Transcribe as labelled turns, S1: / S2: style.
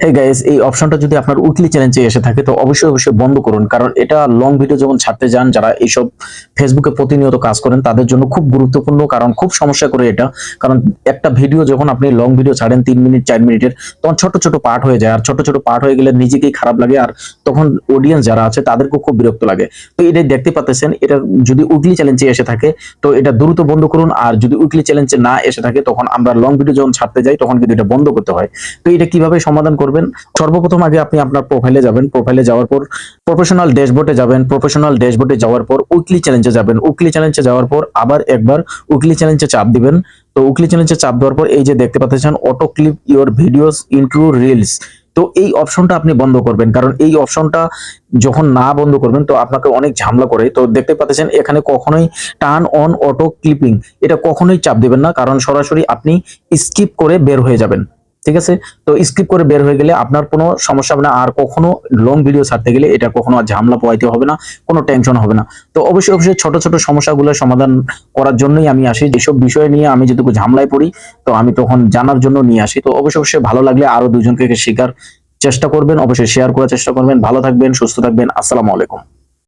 S1: হ্যাঁ গাইস, এই অপশনটা যদি আপনার উইকলি চ্যালেঞ্জে এসে থাকে তো অবশ্যই অবশ্যই বন্ধ করুন, কারণ এটা লং ভিডিও যখন ছাড়তে যান যারা এইসব ফেসবুকে প্রতিনিয়ত কাজ করেন তাদের জন্য খুব গুরুত্বপূর্ণ, কারণ খুব সমস্যা করে এটা। কারণ একটা ভিডিও যখন আপনি লং ভিডিও ছাড়েন 3 মিনিট 4 মিনিটের, তখন ছোট ছোট পার্ট হয়ে যায়, আর ছোট ছোট পার্ট হয়ে গেলে নিজেকেই খারাপ লাগে, আর তখন অডিয়েন্স যারা আছে তাদেরকেও খুব বিরক্ত লাগে। তো এটাই দেখতে পাচ্ছেন, এটা যদি উইকলি চ্যালেঞ্জে এসে থাকে তো এটা দ্রুত বন্ধ করুন, আর যদি উইকলি চ্যালেঞ্জে না এসে থাকে তখন আমরা লং ভিডিও যখন ছাড়তে যাই তখন কিন্তু এটা বন্ধ করতে হয়। তো এটা কিভাবে সমাধান করবেন? সর্বপ্রথম আগে আপনি আপনার প্রোফাইলে যাবেন, প্রোফাইলে যাওয়ার পর প্রফেশনাল ড্যাশবোর্ডে যাবেন, প্রফেশনাল ড্যাশবোর্ডে যাওয়ার পর উইকলি চ্যালেঞ্জে যাবেন, উইকলি চ্যালেঞ্জে যাওয়ার পর আবার একবার উইকলি চ্যালেঞ্জে চাপ দিবেন। তো উইকলি চ্যালেঞ্জে চাপ দেওয়ার পর এই যে দেখতে পাচ্ছেন auto clip your videos into reels, তো এই অপশনটা আপনি বন্ধ করবেন, কারণ এই অপশনটা যখন না বন্ধ করবেন তো আপনাকে অনেক ঝামেলা করে। তো দেখতে পাচ্ছেন এখানে কখনোই টার্ন অন অটো ক্লিপিং এটা কখনোই চাপ দিবেন না, কারণ সরাসরি আপনি স্কিপ করে বের হয়ে যাবেন। ঠিক আছে? তো স্কিপ করে বের হয়ে গেলে আপনার কোনো সমস্যা হবে না, আর কখনো লং ভিডিও ছাড়তে গেলে এটা কখনো আর ঝামেলা পোহাইতে হবে না, কোনো টেনশন হবে না। তো অবশ্যই অবশ্যই ছোট ছোট সমস্যাগুলো সমাধান করার জন্যই আমি আসি, যেসব বিষয় নিয়ে আমি যেটুকু ঝামেলায় পড়ি তো আমি তখন জানার জন্য নিয়ে আসি। তো অবশ্যই অবশ্যই ভালো লাগলে আরো দুজনকে শেখার চেষ্টা করবেন, অবশ্যই শেয়ার করার চেষ্টা করবেন। ভালো থাকবেন, সুস্থ থাকবেন। আসসালামু আলাইকুম।